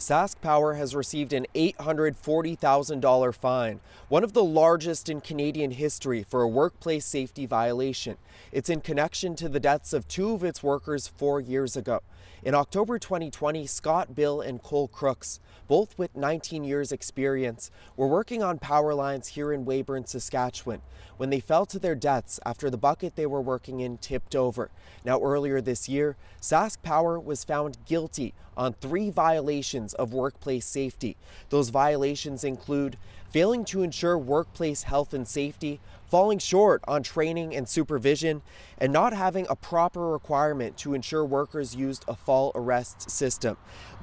SaskPower has received an $840,000 fine, one of the largest in Canadian history for a workplace safety violation. It's in connection to the deaths of two of its workers 4 years ago. In October 2020, Scott, Bill, and Cole Crooks, both with 19 years experience, were working on power lines here in Weyburn, Saskatchewan, when they fell to their deaths after the bucket they were working in tipped over. Now, earlier this year, SaskPower was found guilty on 3 violations of workplace safety. Those violations include failing to ensure workplace health and safety, falling short on training and supervision, and not having a proper requirement to ensure workers used a fall arrest system.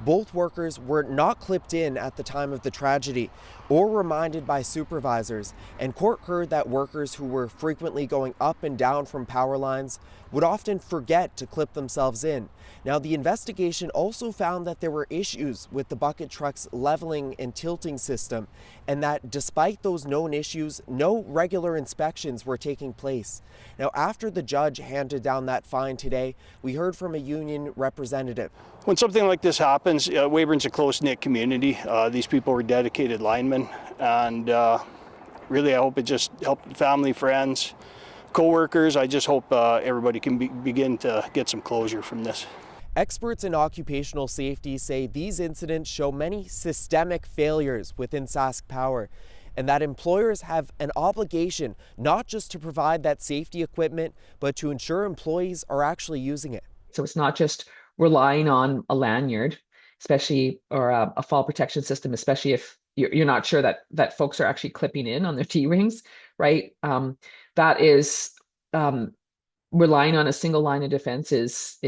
Both workers were not clipped in at the time of the tragedy or reminded by supervisors, and court heard that workers who were frequently going up and down from power lines would often forget to clip themselves in. Now, the investigation also found that there were issues with the bucket truck's leveling and tilting system, and that despite those known issues, no regular inspections were taking place. Now, after the judge handed down that fine today, we heard from a union representative. When something like this happens, Weyburn's a close-knit community. These people were dedicated linemen, and really I hope it just helped family, friends, co-workers. I just hope everybody can begin to get some closure from this. Experts in occupational safety say these incidents show many systemic failures within SaskPower, and that employers have an obligation not just to provide that safety equipment, but to ensure employees are actually using it. So it's not just relying on a lanyard, especially, or a fall protection system, especially if you're not sure that folks are actually clipping in on their T-rings, right? That is relying on a single line of defense is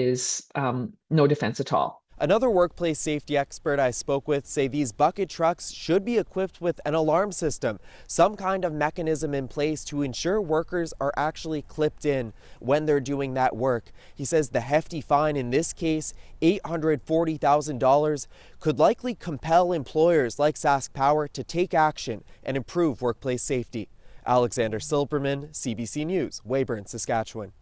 no defense at all. Another workplace safety expert I spoke with say these bucket trucks should be equipped with an alarm system, some kind of mechanism in place to ensure workers are actually clipped in when they're doing that work. He says the hefty fine in this case, $840,000, could likely compel employers like SaskPower to take action and improve workplace safety. Alexander Silberman, CBC News, Weyburn, Saskatchewan.